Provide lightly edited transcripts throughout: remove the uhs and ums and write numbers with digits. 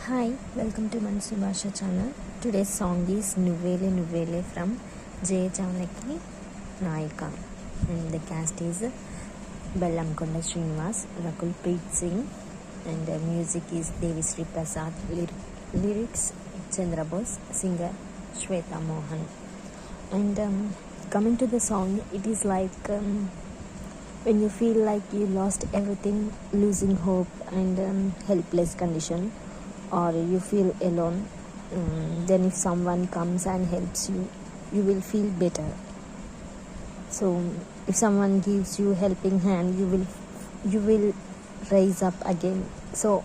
Hi, welcome to Mansu Bhasha channel. Today's song is Nuvvele Nuvvele from J. Janaki Nayaka. And the cast is Bellamkonda Srinivas, Rakul Preet Singh, and the music is Devi Sri Prasad. Lyrics Chandra Bose, singer Shweta Mohan. And coming to the song, it is like when you feel like you lost everything, losing hope and helpless condition, or you feel alone, then if someone comes and helps you, you will feel better. So if someone gives you helping hand, you will rise up again. So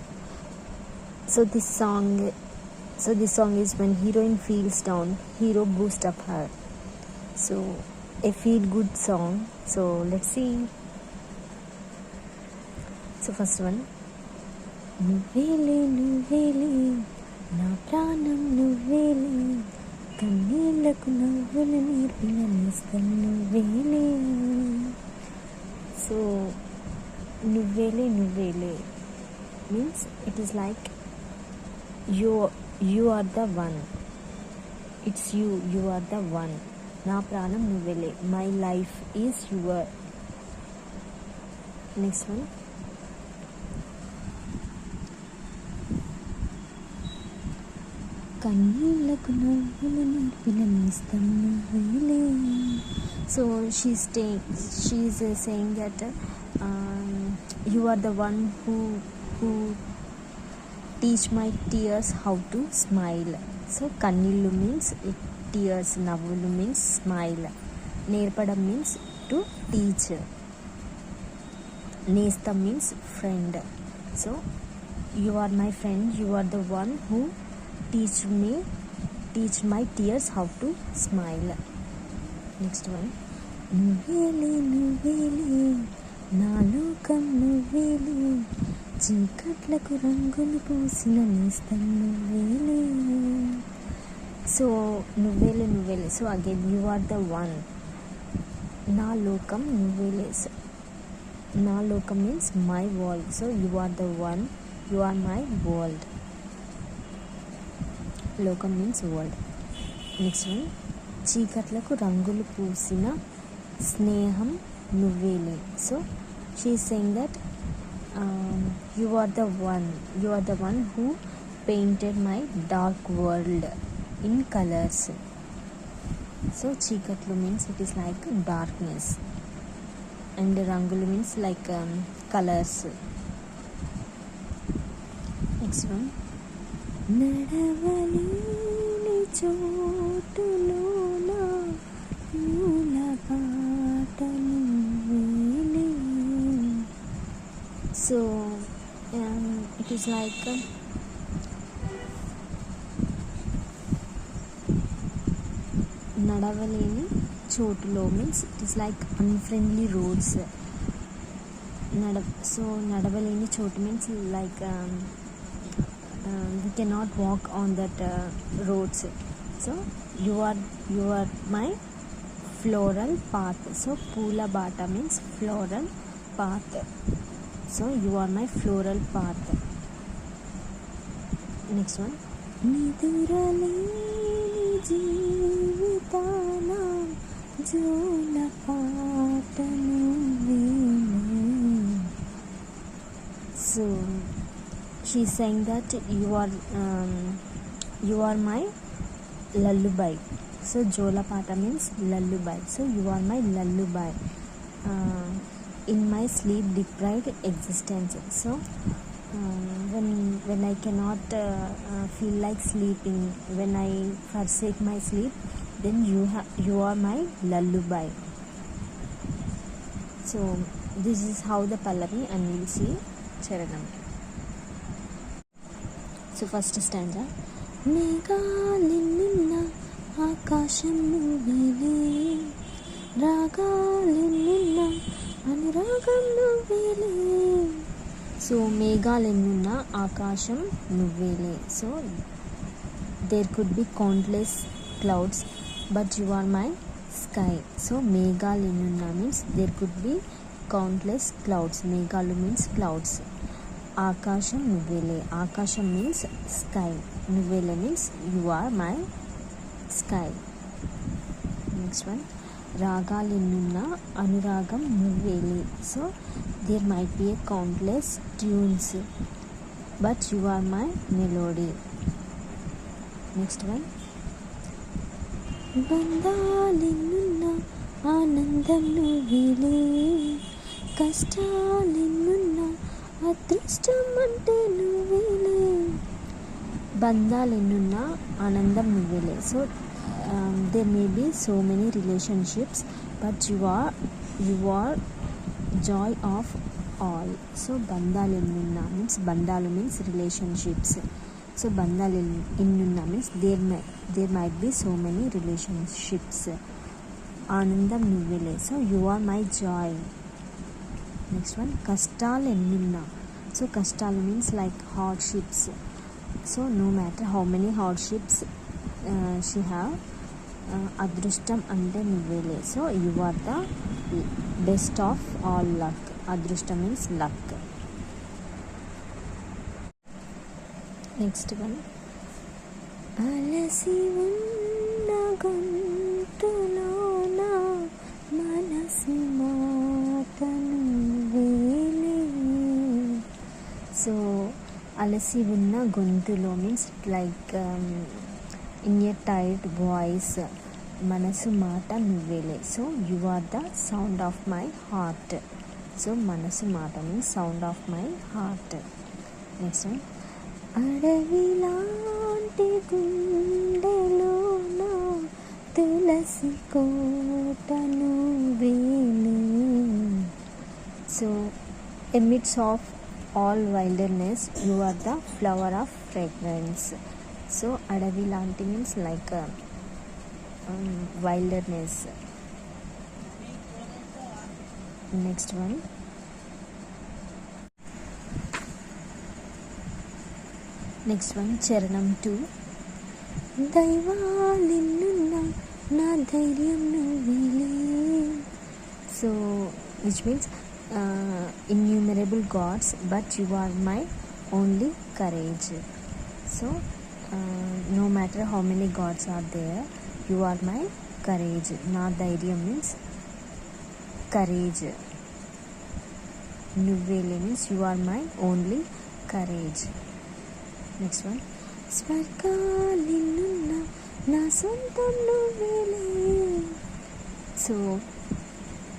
this song is when heroine feels down, hero boost up her. So a feel good song. So let's see. So first one, నువ్వేలే నువ్వేలే నా ప్రాణం నువ్వేలే కన్నీళ్లకు నవ్వులు నేర్పిన నేస్తం నువ్వేలే. So నువ్వేలే నువ్వేలే means it is like you are the one. It's you are the one. నా ప్రాణం నువ్వేలే, my life is your. Next one, కన్నీళ్లకు నవ్వులు నేర్పిన నేస్తం నువ్వేలే. So she's saying that you are the one who teach my tears how to smile. So కన్నీళ్ళు means tears, నవ్వులు means smile, నేర్పడం means to teach, నేస్తం means friend. So you are my friend, you are the one who teach my tears how to smile. Next one, నువ్వేలే నువ్వేలే నా లోకం నువ్వేలే చీకట్లకు రంగులు పూసిన నేస్తం నువ్వేలే. సో నువ్వేలే నువ్వేలే, so again you are the one. నా లోకం నువ్వేలే, నా లోకం means my world. So you are the one, you are my world. లోకం మీన్స్ వరల్డ్. నెక్స్ట్ వన్, చీకట్లకు రంగులు పూసిన స్నేహం నువ్వేలే. So she is saying that you are the one who painted my dark world in colours. So చీకట్లు means it is like darkness and రంగులు means like colours. Next one, నడవలేని చోటులోన పూల పాట నువ్వేలే. సో ఇట్ ఈస్ లైక్ నడవలేని చోటులో means it is like unfriendly roads. So నడవలేని చోటు means like we cannot walk on that roads. So you are my floral path. So poola bata means floral path. So you are my floral path. Next one, నిదురలేని జీవితాన జోల పాట నువ్వేలే. So she's saying that you are my lullaby. So jola pata means lullaby. So you are my lullaby in my sleep deprived existence. So when I cannot feel like sleeping, when I forsake my sleep, then you are my lullaby. So this is how the Pallavi, and we'll see Charanam. So first stanza, మేఘాలెన్నున్న ఆకాశం నువ్వేలే రాగాలెన్నున్న అనురాగం నువ్వేలే. So మేఘాలెన్నున్న ఆకాశం నువ్వేలే. So there could be countless clouds but you are my sky. So మేఘాలెన్నున్న means there could be countless clouds. మేఘాలు మీన్స్ క్లౌడ్స్. ఆకాశం నువ్వేలే. ఆకాశం మీన్స్ స్కై, నువ్వేలే means you are my sky. Next one, రాగాలెన్నున్నా అనురాగం నువ్వేలే. So there might be a countless tunes but you are my melody. Next one, బంధాలెన్నున్నా ఆనందం నువ్వేలే, కష్టాలెన్నున్నా అదృష్టం అంటే నువ్వేలే. బంధాలెన్నున్నా ఆనందం నువ్వేలే. So there may be so many relationships but you are joy of all. So బంధాలెన్నున్నా means బంధాలు means relationships. సో బంధాలెన్నున్నా means there might be so many relationships. ఆనందం నువ్వేలే. So you are my joy. Next one, కష్టాలు ఎన్నున్నా. So కష్టాలు means like hardships. So no matter how many hardships she have, అదృష్టం అంటే నువ్వేలే. So you are the best of all luck. అదృష్టం means luck. Next one, అలసి ఉన్న గొంతులోన మనసు మాట నువ్వేలే. సో అలసి ఉన్న గొంతులో means like in a tired voice, మనసు మాట నువ్వేలే. So you are the sound of my heart. So మనసు మాట means sound of my heart. Next one, అడవిలాంటి గుండెలోన తులసి కోట నువ్వేలే. So amidst of all wilderness you are the flower of fragrance. So అడవి లాంటి means like wilderness. Next one, చరణం 2, దైవాలెన్నున్నా నా ధైర్యం నువ్వేలే. So which means innumerable gods but you are my only courage. So no matter how many gods are there, you are my courage. నా ధైర్యం means courage. నువ్వేలే means you are my only courage. Next one, స్వర్గాలెన్నున్నా నా సొంతం నువ్వేలే. So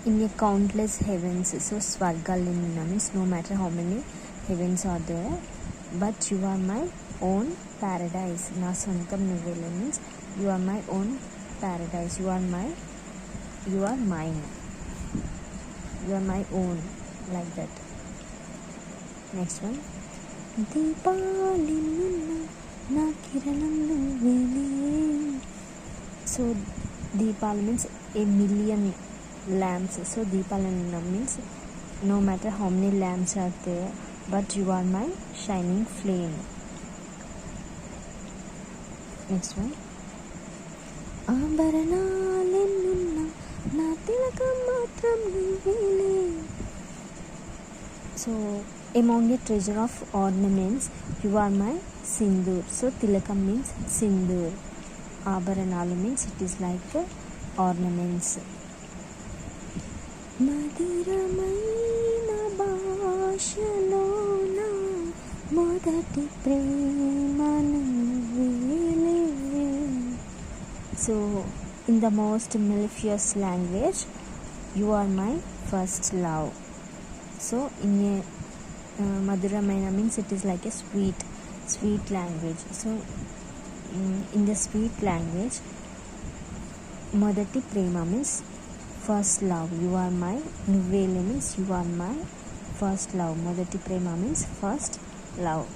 in a countless heavens. So swargalenna means no matter how many heavens are there but you are my own paradise. Na sontam nuvvele means you are my own paradise. You are mine, you are my own, like that. Next one, దీపాలెన్నున్నా నా కిరణం నువ్వేలే. So దీపాలు means a million lamps. So deepalanam means no matter how many lamps are there but you are my shining flame. Next one, ఆభరణాలెన్నున్నా నా తిలకం మాత్రం నువ్వేలే. So among a treasure of ornaments you are my sindoor. So tilakam means sindoor, ఆభరణాలు means it is like ornaments. మధురమైన భాషలోన మొదటి ప్రేమ నువ్వేలే. So in the most mellifluous language you are my first love. So in a madhuramaina means it is like a sweet language. So in the sweet language మొదటి ప్రేమ means first love. You are my నువ్వేలే means you are my first love. మొదటి ప్రేమ means first love.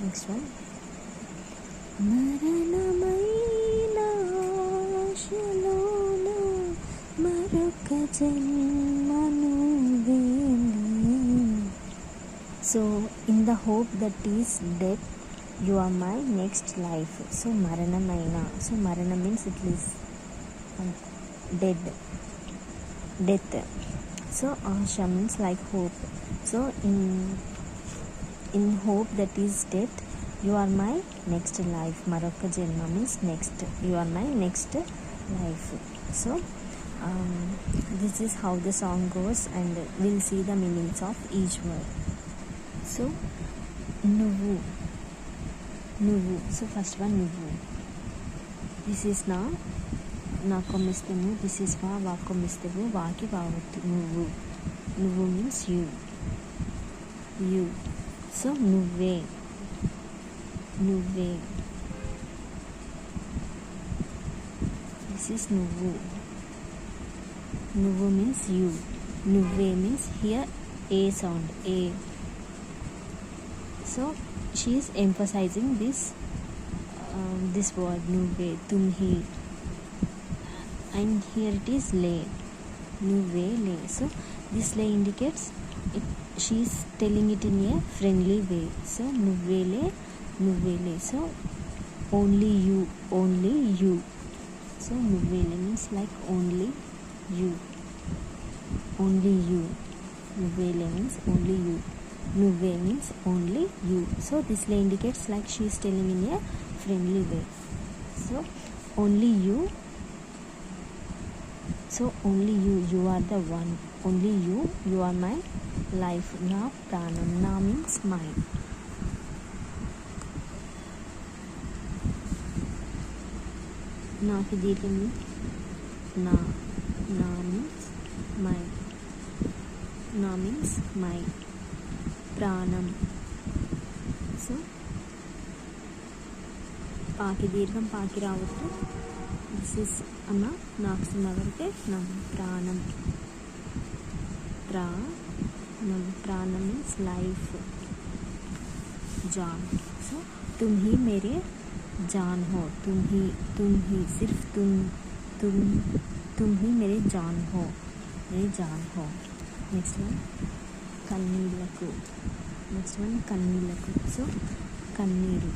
Next one, మరణమైన ఆశలోన మరొక జన్మ నువ్వేలే. So in the hope that is death you are my next life. So మరణమైన, so మరణం means it is death. So asha means like hope. So in in hope that is death, you are my next life. Marokka Janma means next, you are my next life. So this is how the song goes, and we'll see the meanings of each word. So nuvu, nuvu. So first one, nuvu. This is na, na komiste nu. This is va komiste vu, va ki vavattu. Nuvu, nuvu means you, you. So nuve, nuve. This is nuvu. Nuvu means you. Nuve means here a sound, a. So she is emphasizing this word nuve, tumhi, and here it is le, nuve le. So this le indicates it, she is telling it in a friendly way. So nuve le, nuve le. So only you, only you. So nuve le means like only you, only you. Nuve le means only you. Nuve means only you. So this le indicates like she is telling in a friendly way. So only you. So only you, you are the one. Only you, you are my life. Na pranam, na means mine. Na ki దీర్ఘం na, na means mine. Na means mine. Pranam. So పాకి దీర్ఘం పాకి రావద్దు. This is అమ్మ నాకు సినిమావరికే నా ప్రాణం. ప్రాణం మీన్స్ లైఫ్. जान. So तुम ही मेरे जान हो. तुम ही सिर्फ तुम ही मेरे जान हो, मेरे जान हो. नेक्स्ट वन కన్నీళ్లకు. నెక్స్ట్ వన్ కన్నీళ్లకు. సో కన్నీరు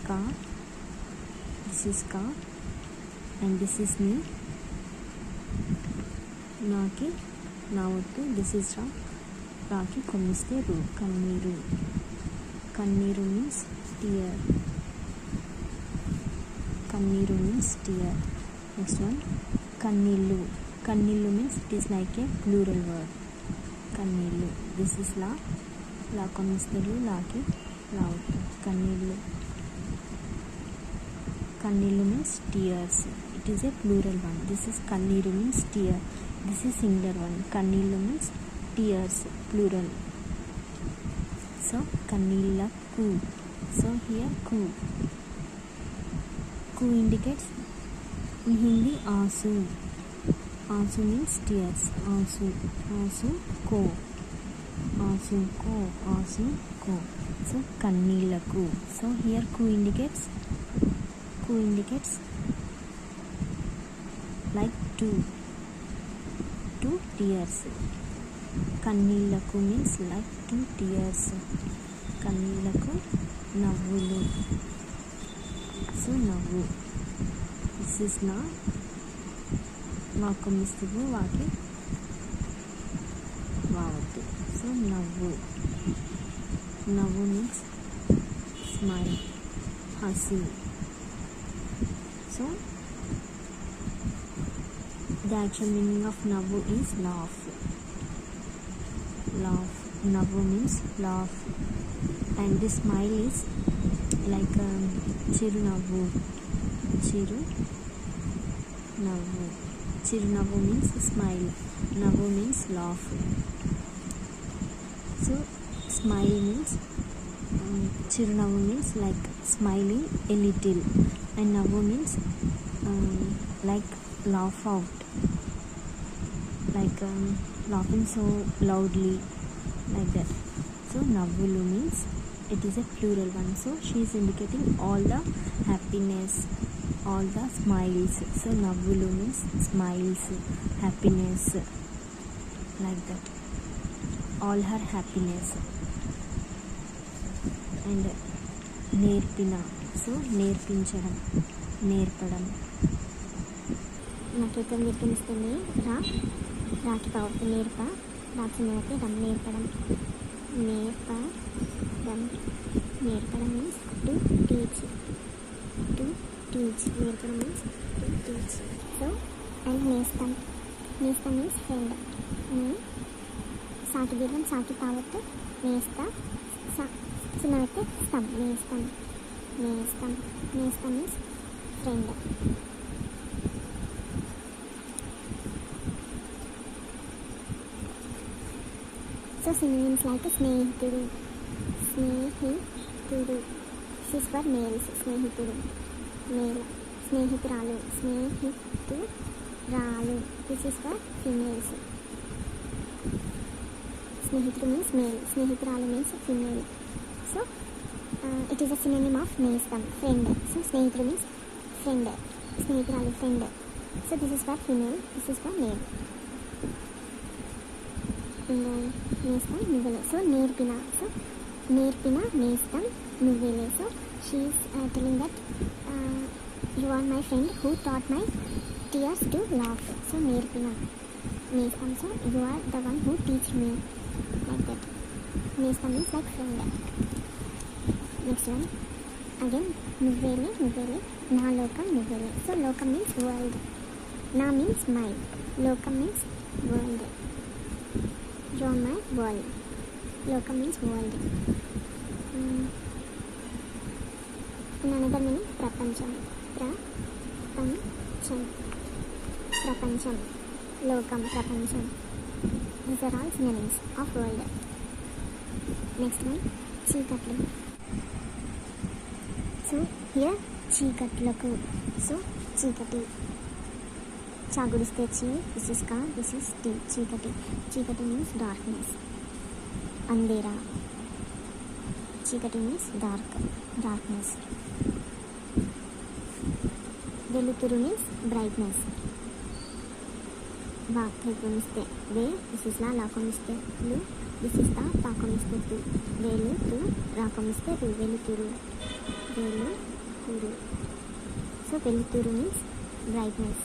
కా, దిస్ ఇస్ కా అండ్ దిస్ ఇస్ మీ. నాకి నా వద్దు, దిస్ ఇస్ రా. రాకి కొమ్మిస్తే రు. కన్నీరు. కన్నీరు మీన్స్ టియర్. కన్నీరు మీన్స్ టియర్. నెక్స్ట్ వన్ కన్నీళ్ళు. కన్నీళ్ళు means it is like a plural word. కన్నీళ్ళు. దిస్ ఇస్ లా. లా కొమ్మిస్తే రు, లాకి లా వద్దు. కన్నీళ్ళు. కన్నీళ్ళు means tears. It is a plural one. This is కన్నీరు means tear. This is singular one. కన్నీళ్ళు means tears, plural. So కన్నీళ్ళకు. So here ku indicates in Hindi आंसू. आंसू means tears. आंसू को. So కన్నీళ్ళకు. So here ku indicates like two tears. కన్నీళ్లకు means like 2 tears. కన్నీళ్లకు నవ్వులు. సో నవ్వు. దిస్ ఇస్ నా. మాకు మిస్తువు వాకి వావద్దు. సో నవ్వు. నవ్వు మీన్స్ స్మైల్, హసి. So the actual meaning of navu is laugh. Navu means laugh, and this smile is like chirunavu. Chirunavu means smile. Navu means laugh. So smile means chirunavu means like smiling a little, and navu means like laugh out, like laughing so loudly, like that. So navvulu means it is a plural one. So she is indicating all the happiness, all the smiles. So navvulu means smiles, happiness, like that, all her happiness. And నేర్పిన. So నేర్పించడం, నేర్పడం. నాకైతే నేర్పిస్తుంది రాకి పవర్తి నేర్ప. రాకి నేర్పడం, నేర్పడం, నేర్ప them. నేర్పడం means to teach. To teach. నేర్పడం means to teach. So, and నేస్తం. నేస్తం means friend. సాకి దీర్ఘం సాకి తావత్తు నేస్తా చిన్నవైతే స్తం. నేస్తం. నేస్తం. నేస్తం means friend. So synonyms like స్నేహితుడు, స్నేహితుడు, this is for males, స్నేహితుడు, male, స్నేహితురాలు, స్నేహితురాలు, this is for females. స్నేహితుడు means male, స్నేహితురాలు means female. So it is a synonym of నేస్తం, friend. So స్నేహితుడు means friend, స్నేహితురాలు friend. So this is for female, this is for male. నేస్తం నువ్వెలే. సో నేర్పిన. సో నేర్పిన నేస్తం నువ్వెలే. So she is telling that you are my friend who taught my tears to laugh. So నేర్పిన నేస్తం. So you are the one who teach me like that. నేస్తం means like friend. Next one again నువ్వేలే. నువ్వేలే నా లోకం నువ్వేలే. So లోకం means world. నా మీన్స్ మై. లోకం means world. You are my world. Lokam means world. In another meaning, prapancham. Prapancham. Prapancham. Lokam, prapancham. These are all synonyms of world. Next one, చీకట్లు. So here చీకట్లకు. So చీకటి. చాగుడిస్తే చీ, this is కా, this is T. చీకటి. చీకటి means darkness, Antera. చీకటి means darkness. వెలుతురు means brightness. వా త్రికోమిస్తే వే, this is లా. లాకోమిస్తే లు, దిస్ ఇస్ తా. తాకోమిస్తే తు. వేలు తు. రాకోమిస్తే రు. వెలుతురు. వెలుతురు. సో వెలుతురు మీన్స్ బ్రైట్నెస్.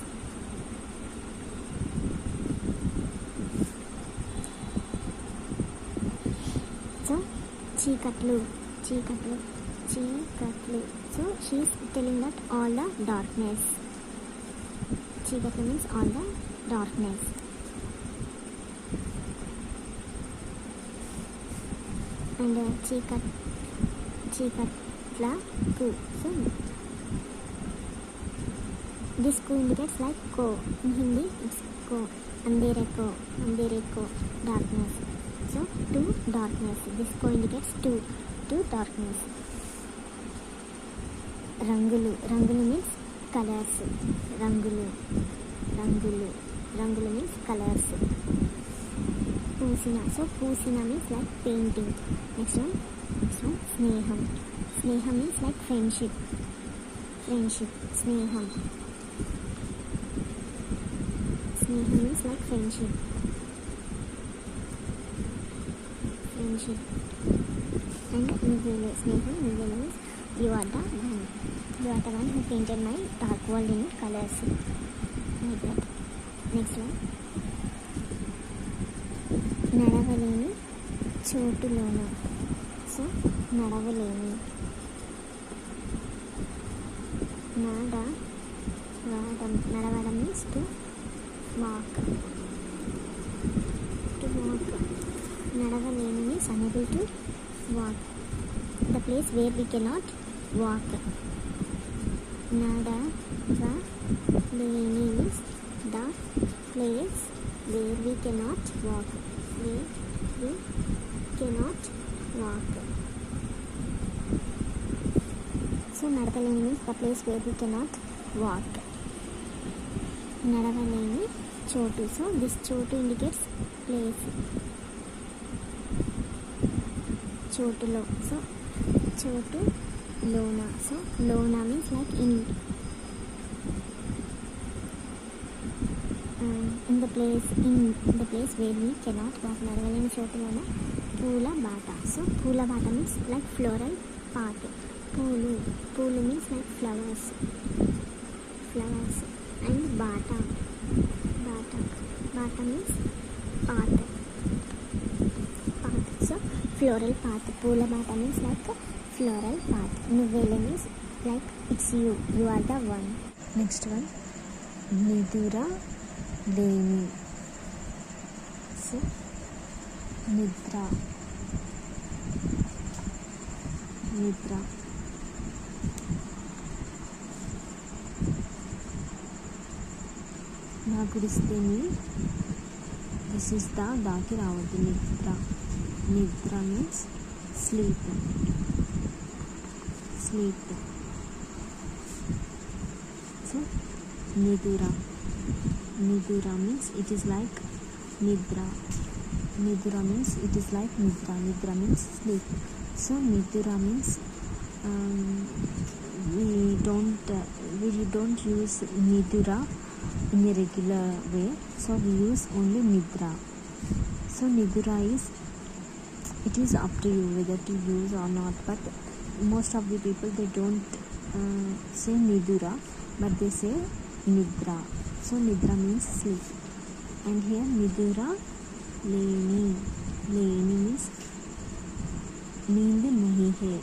చీకట్లు. చీకట్లు. చీకట్లు. So she is telling that all the darkness. చీకట్లు means all the darkness. And చీకట్లకు. సో దిస్ కు ఇండికేట్స్ లైక్ కో. ఇన్ హిందీ ఇట్స్ కో. అంధేరే కో darkness. So to darkness. This co indicates to darkness. రంగులు. రంగులు means colors. రంగులు means colors. పూసిన. So పూసిన means like painting. Next one స్నేహం. స్నేహం means like friendship. స్నేహం means like friendship. And నువ్వేలే. స్నేహం. నువ్వేలే means you are the one who painted my dark world in colors, like that. Next one, నడవలేని చోటులోన. So నడవలేని. నడవడం means to walk. నడవలేని means unable to walk. The place where we cannot walk. నడవలేని means the place where we cannot walk. So నడవలేని means the place where we cannot walk. నడవలేని చోటు. So this చోటు indicates place. చోటులో. So చోటు లోన. So లోన means like in the place where we cannot walk. నడవలేని చోటులోన. పూల బాట. సో పూల బాట మీన్స్ లైక్ ఫ్లోరల్ పాత్. పూలు మీన్స్ లైక్ ఫ్లవర్స్. అండ్ బాట means path. So floral path. Pula bata means like floral path. Nuvvele means like it's you are the one. Next one, Nidura Leni. So, Nidra. నా గుడిస్తే నీ, this is the దాకి రావద్దు. నిద్ర means sleep. So నిదుర means it is like నిద్ర. means it is like nidra means sleep. So nidra means we don't use nidra in a regular way, so we use only nidra. So nidra is, it is up to you whether to use or not, but most of the people they don't say nidura, but they say nidra. So nidra means sleep, and here nidura लेनी means नींद नहीं है.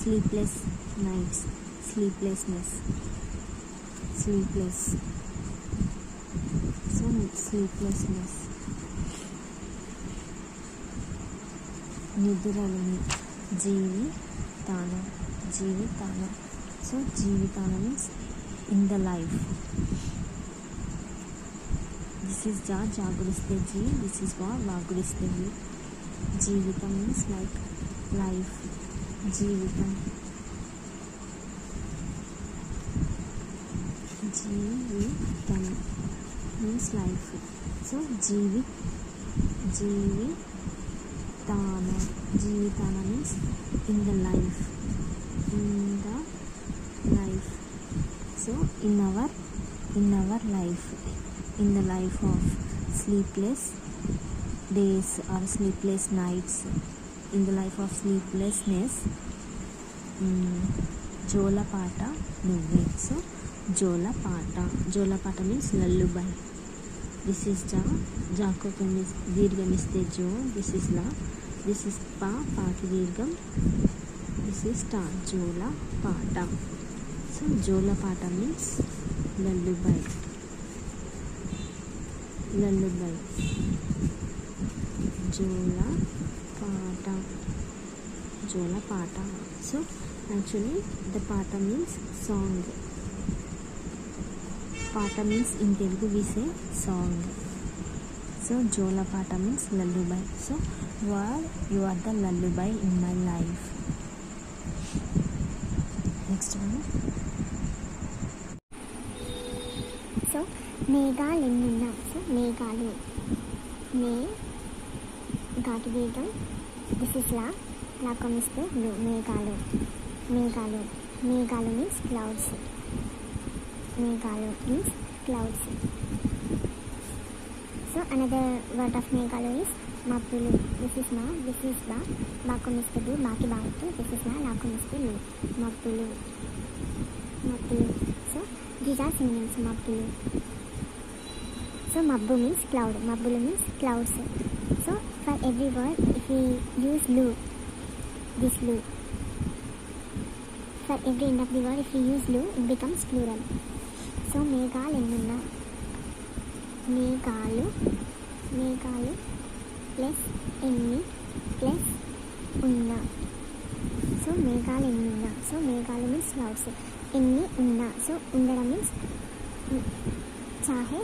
Sleepless nights, sleeplessness, sleepless. So sleeplessness. నిద్రలోని జీవితానం. So జీవితానం means in the life. This is jaguriste ji, this is vaguriste ji. Jeevitam means like life. Jeevitam means life. So jeevitana means in the life. So in our life, in the life of sleepless days or sleepless nights, in the life of sleeplessness, jolapata nuvve. So jolapata means lullaby. This is jako dirgham iste jo, this is la, this is pa ki dirgham, this is ta, jolapata. So jolapata means lullaby. Jolapata. So actually the pata means song. Pata means in Telugu we say song. So jolapata means lullaby. So you are the lullaby in my life. Next one. So మేఘాలు ఎన్నున్నా. So మేఘాలు ఘాటు దీర్ఘం. This is లా కొనిస్తే మేఘాలు means clouds. So another word of మేఘాలు is మబ్బులు. This is బా కొనిస్తే దు, బాకి బాగుతూ. దిస్ ఇస్ లా కొనిస్తే లు, మబ్బులు. So these are singles. మబ్బులు. So mabbu means cloud. Mabbulu means clouds. So for every word, if we use lu, this lu. For every end of the word, if we use lu, it becomes plural. So మేఘాలు ఎన్నున్నా. మేఘాలు plus ఎన్ని plus ఉన్నా. So మేఘాలు ఎన్నున్నా. So మేఘాలు means clouds. ఎన్ని ఉన్నా. సో ఉండడం మీన్స్ चाहे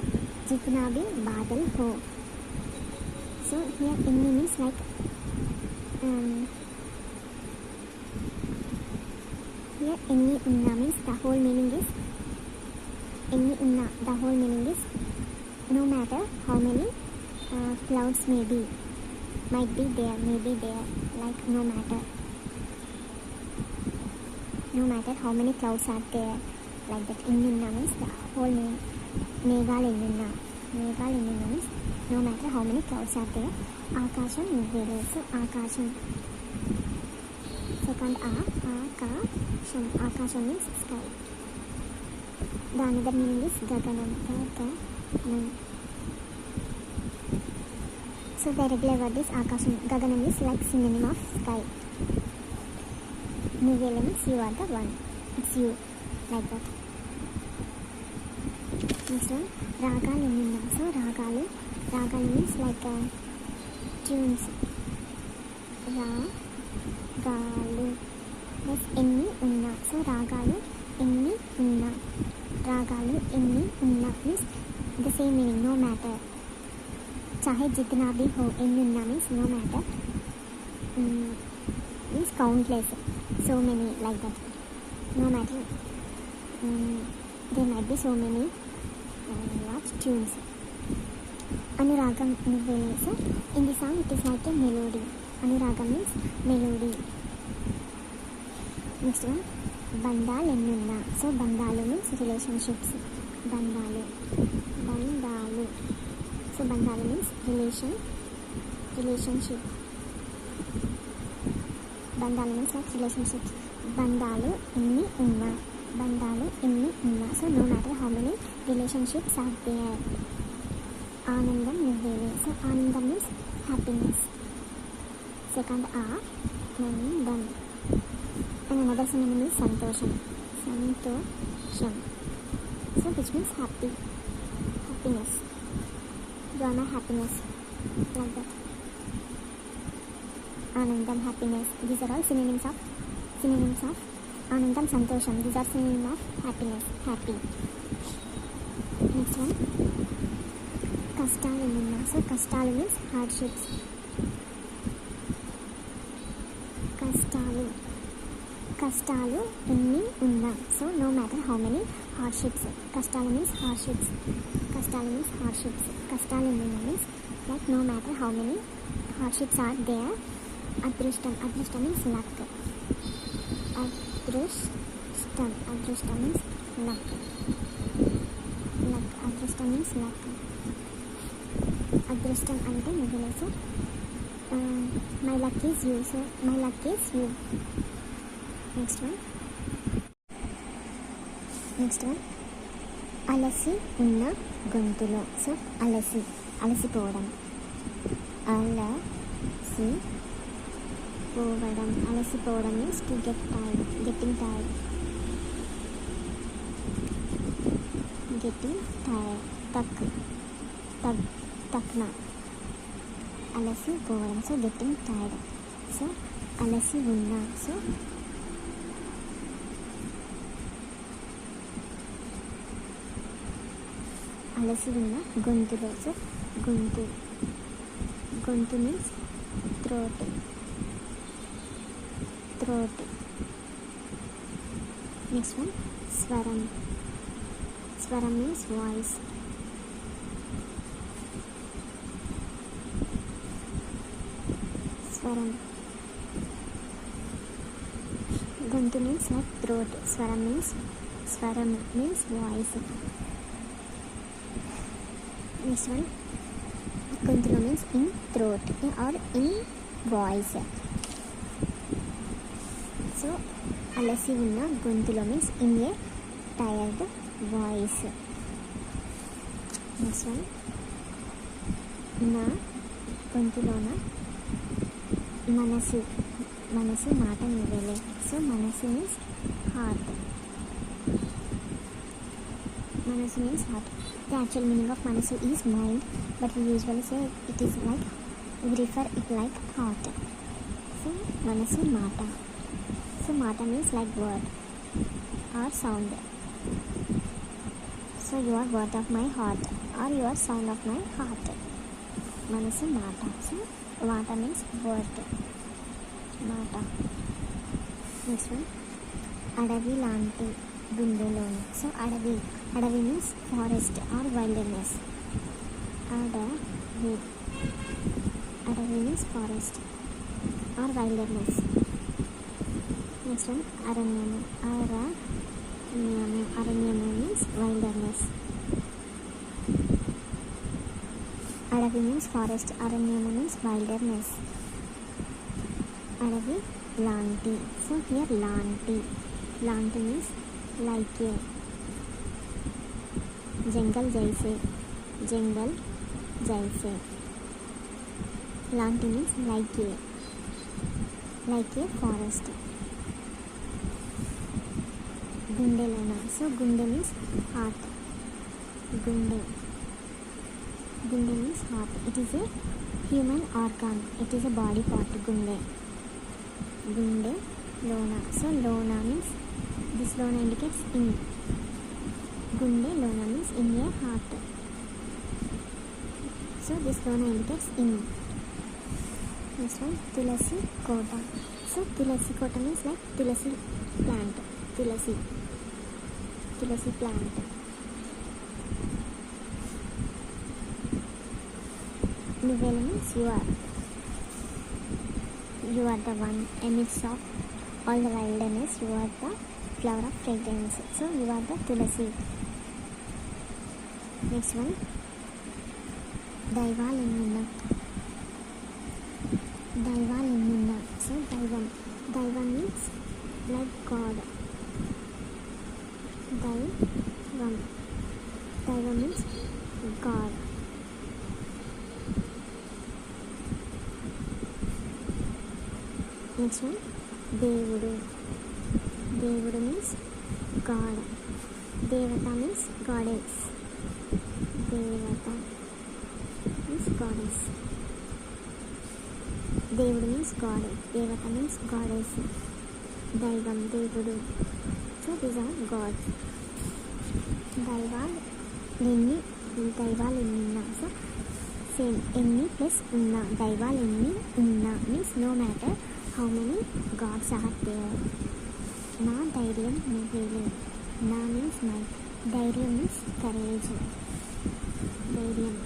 जितना भी बादल हो. So here enni means like here enni unna means the whole meaning is enni unna. The whole meaning is no matter how many clouds might be there, like no matter how many clouds are there, like that. Enni unna means the whole meaning. మేఘాలు ఎన్నున్నా means no matter how many clouds are there. ఆకాశం నువ్వేలే. So ఆకాశం. Second ఆకాశం means sky. The another meaning is గగనం. So the regular word is Akasham. Gaganam is like synonym of sky. Nuvele means you are the one. It's you. Like that. Next one. Ragalu Nunna. So Ragalu means like tunes. Ragalu. That's Enni Unna. So Ragalu Enni Unna. Ragalu Enni Unna means the same meaning, no matter. Chahe jitna bhi ho, enni unna means no matter. Means countless, so many, like that. No matter. There might be so many tunes. Anuragam Nuvele. So in the song it is like a melody. Anuragam means melody. Next one. Bandal Ennunna. So Bandalu means relationships. Bandalu. So Bandalu means relationship. Bandalu means like relationships. Bandalu Enni Unna. So no matter how many relationships are there. Anandam Nuvele. So Anandam means happiness. Second Anandam. And another synonym is Santosham. So which means happiness. You are my happiness. Like that. Anandam, happiness. These are all synonyms of Anandam, Santosham. These are synonyms of happiness. Happy. Next one. Kastalu Nunna. So Kastalu means hardships. Kastalu Enni Unna. So no matter how many hardships. Kastalu means hardships. Kastalu Unna means like no matter how many hardships are there. Adrishtam means luck. Adrishtam means luck. Adrishtam means luck. Adrishtam ante Nuvele. So my luck is you. So my luck is you. Next one. Alasi Unna Gontulo. So alasipovam. Alasipovam means to get tired. Getting tired. Takna. Alasipovam. So getting tired. So alasi unna. So alasi unna gontulo. So gontu means throat. Next one. Swaram means voice. Gontu means like throat. Swaram means voice. Next one. Gontulo means in throat or in voice. So alasi unna gontulo means in a tired voice. Next one. Na gontulona మనసు మాట నువ్వేలే. So మనసు means heart. The actual meaning of manasu is mind, but we usually say it is like, we refer it like heart. So manasu mata. So mata means like word or sound. So you are word of my heart or you are sound of my heart. Manasu mata. So mata means word. Mata. Next one. Adavi lanti bunduloni. So adavi means forest or wilderness. Adavi means forest or wilderness. Next one. Aranyamu means wilderness. Adavi means forest. Aranyamu means wilderness. Adavi lanti. So here lanti means like a. Jangal jaise. Lanti means like a forest. Gundelona. So gunde means heart. Gunde means heart. It is a human organ. It is a body part. Gunde lona. So lona means, this lona indicates in. Gunde lona means in a heart. So this lona indicates in. Next one, tulasi kota. So tulasi kota means like tulasi plant. Tulasi plant. Nuvela means you are the one amidst of all the wilderness. You are the flower of fragrance. So you are the tulasi. Next one, daivalenunna. So daivam means like God. Daivam means God. Next one, Devudu means God. Devata means goddess. Devata means goddess. Devudu means God. Devata means goddess. Daivam, Devudu. So these are gods. Daivalenunna. So same, enni plus unna. Daivalenunna means no matter how many gods are there. Na dhairyam nuvele. Na means my. Dhairyam means courage. Dhairyam.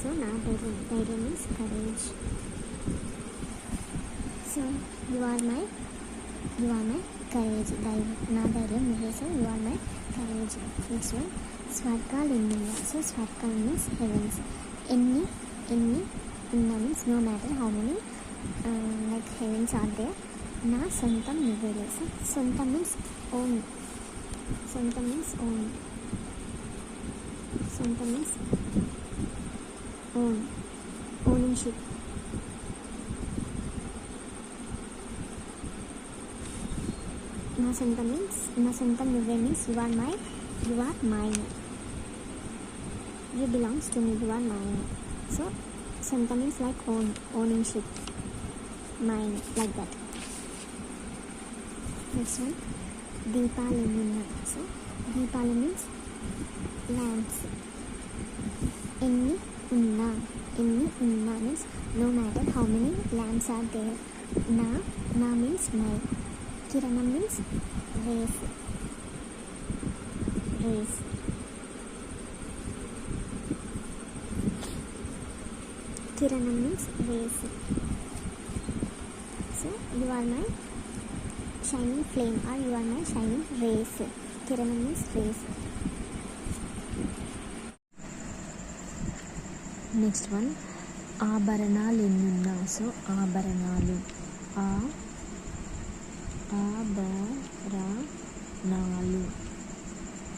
So na dhairyam means courage. So you are my courage. Na dhairyam nuvele. So you are my courage. Next one, swargalenunna. So swarga means heavens. Enni unna means no matter how many like heavens are there. Na sontam nuvele. So sontam means own. Sontam means own. Ownership. Na sontam nuvele means you are mine. You belongs to me. You are mine. So sontam means like ownership. Mine, like that. Next one, Deepalenunna. So Deepala means lamps. Enni unna means no matter how many lamps are there. Na means my. Kiranam means race. Kiranam means race. So you are my shining flame, or you are my shining race. Kiranam means race. Next one, ఆభరణాలు ఎన్నున్నా. So ఆభరణాలు ఆభరణాలు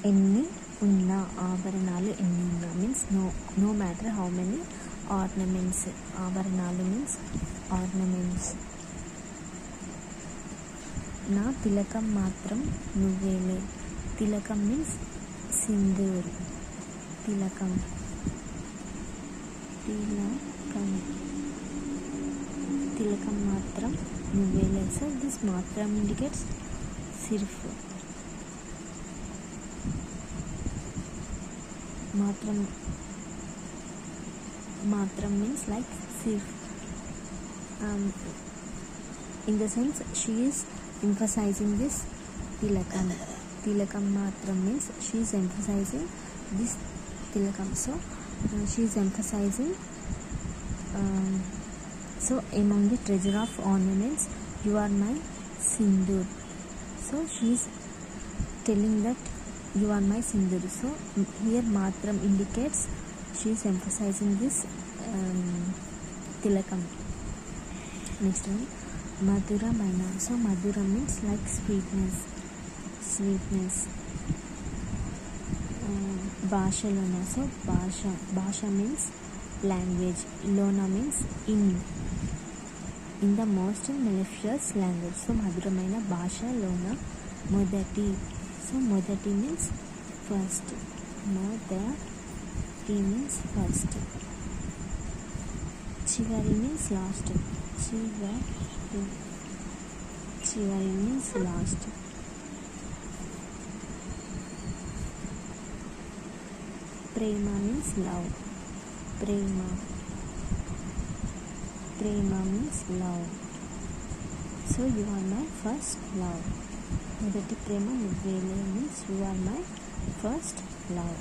ఎన్ని ఉన్నా. ఆభరణాలు ఎన్ని ఉన్నా means no matter how many ornaments. ఆభరణాలు మీన్స్ ఆర్నమెంట్స్. నా తిలకం మాత్రం నువ్వేలే. తిలకం మీన్స్ సింధూర్. తిలకం మాత్రం నువ్వేలే. సో దిస్ మాత్రం indicates సిర్ఫ్. matram means like sirf. In the sense she is emphasizing this tilakam. Tilakam matram means she is emphasizing this tilakam. So she is emphasizing so among the treasure of ornaments you are my sindoor. So she is telling that you are my sindoor. So here matram indicates she is emphasizing this tilakam. Next one, madhuramaina. So madhura means like sweetness. భాషలోన. So భాష means language, లోన means in the most melicious language. So మధురమైన భాషలోన మొదటి. So మొదటి means first, మొదటి means first. చివరి means last, చివరి మీన్స్ లాస్ట్. ప్రేమ మీన్స్ లవ్, ప్రేమ means love. So you are my first love. మొదటి ప్రేమ నువ్వేలే means you are my first love.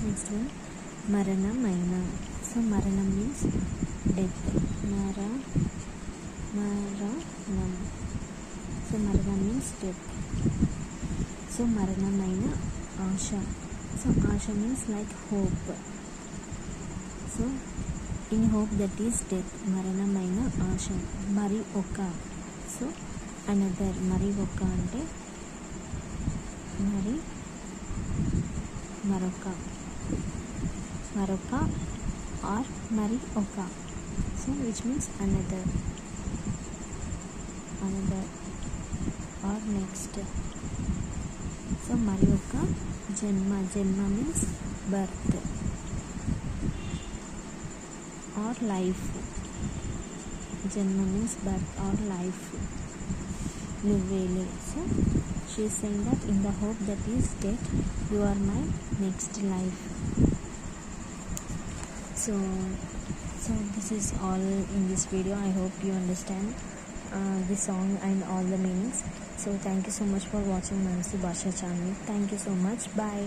Next one మరణమైన. సో మరణం మీన్స్ డెత్, మరణం. సో మరణం మీన్స్ డెత్. సో మరణమైన ఆశ. So Asha means like hope. So in hope that is death. మరణమైన ఆశ. మరి ఒక. So another. మరి ఒక అంటే మరి మరొక ఆర్ మరి ఒక. So which means another or next. So మరి ఒక జన్మ మీన్స్ బర్త్ ఆర్ లైఫ్. జన్మ మీన్స్ బర్త్ ఆర్ లైఫ్. నువ్వేలే. So she is saying that in the hope that is death you are my next life. So this is all in this video. I hope you understand the song and all the meanings. So thank you so much for watching Mansi Bhasha channel. Thank you so much. Bye.